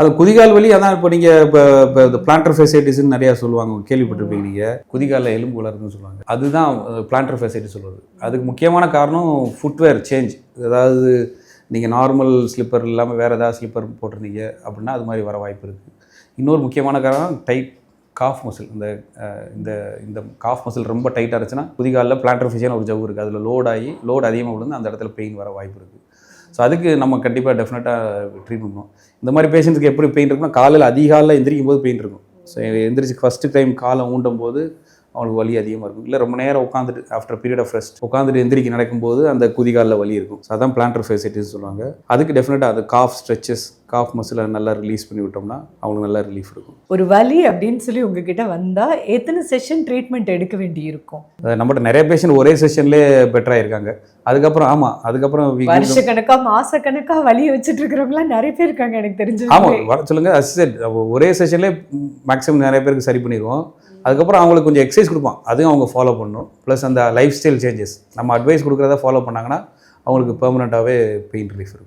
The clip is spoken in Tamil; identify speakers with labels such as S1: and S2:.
S1: அது குதிகால் வலி அதான் இப்போ நீங்கள் இப்போ இந்த பிளான்டர் ஃபேசைட்டிஸ்ன்னு நிறையா சொல்லுவாங்க, கேள்விப்பட்டிருப்பீங்க நீங்கள். குதிகாலில் எலும்பு வளருதுன்னு சொல்லுவாங்க, அதுதான் பிளான்டர் ஃபேசைட்டிஸ் சொல்கிறது. அதுக்கு முக்கியமான காரணம் ஃபுட்வேர் சேஞ்ச். அதாவது நீங்கள் நார்மல் ஸ்லிப்பர் இல்லாமல் வேறு ஏதாவது ஸ்லிப்பர் போட்டிருந்தீங்க அப்படின்னா அது மாதிரி வர வாய்ப்பு இருக்குது. இன்னொரு முக்கியமான காரணம் டைட் காஃப் மசில். இந்த இந்த காஃப் மசில் ரொம்ப டைட்டாக இருந்துச்சுன்னா குதிகாலில் பிளான்டர் ஃபேசியல்னு ஒரு ஜவ்வு இருக்குது, அதில் லோடு அதிகமாக விழுந்து அந்த இடத்துல பெயின் வர வாய்ப்பு இருக்குது. ஸோ அதுக்கு நம்ம கண்டிப்பாக டெஃபினட்டாக ட்ரீட் பண்ணணும். இந்த மாதிரி பேஷண்ட்ஸுக்கு எப்படி பெயின் இருக்குன்னா, காலையில் அதிகாலையில் எந்திரிக்கும் போது பெயின் இருக்கும். ஸோ எந்திரிச்சு ஃபஸ்ட்டு டைம் காலை ஊண்டும் போது அவங்களுக்கு வலி அதிகமாக இருக்கும். இல்லை ரொம்ப நேரம் உட்காந்துட்டு ஆஃப்டர் பீரியட் ஆஃப் ரெஸ்ட் உட்காந்துட்டு எந்திரிக்க நடக்கும்போது அந்த குதிகாலில் வலி இருக்கும். ஸோ அதான் பிளான்டர் ஃபேசைட்டிஸ் சொல்லுவாங்க. அதுக்கு டெஃபினட்டாக அது காஃப் ஸ்ட்ரெச்சஸ், காஃப் மசிலை நல்லா ரிலீஸ் பண்ணி விட்டோம்னா அவங்களுக்கு நல்லா ரிலீஃப் இருக்கும்.
S2: ஒரு வலி அப்படின்னு சொல்லி உங்ககிட்ட வந்தால் எத்தனை செஷன் ட்ரீட்மெண்ட் எடுக்க வேண்டி இருக்கும்?
S1: நம்மகிட்ட நிறைய பேஷண்ட் ஒரே செஷன்லேயே பெட்டராக இருக்காங்க. அதுக்கப்புறம்
S2: வருஷக்கணக்காக மாசக்கணக்காக வலியை வச்சுட்டு இருக்கிறவங்களாம் நிறைய பேர் இருக்காங்க எனக்கு தெரிஞ்சு.
S1: வர சொல்லுங்க. அசிஸ்டட் ஒரே செஷன்லேயே மேக்ஸிமம் நிறைய பேருக்கு சரி பண்ணிடுவோம். அதுக்கப்புறம் அவங்களுக்கு கொஞ்சம் எக்ஸசைஸ் கொடுப்போம், அதையும் அவங்க ஃபாலோ பண்ணணும். ப்ளஸ் அந்த லைஃப் ஸ்டைல் சேஞ்சஸ் நம்ம அட்வைஸ் கொடுக்குறத ஃபாலோ பண்ணாங்கன்னா அவங்களுக்கு பெர்மனெண்ட்டாகவே பெயின் ரிலீஃப் இருக்கும்.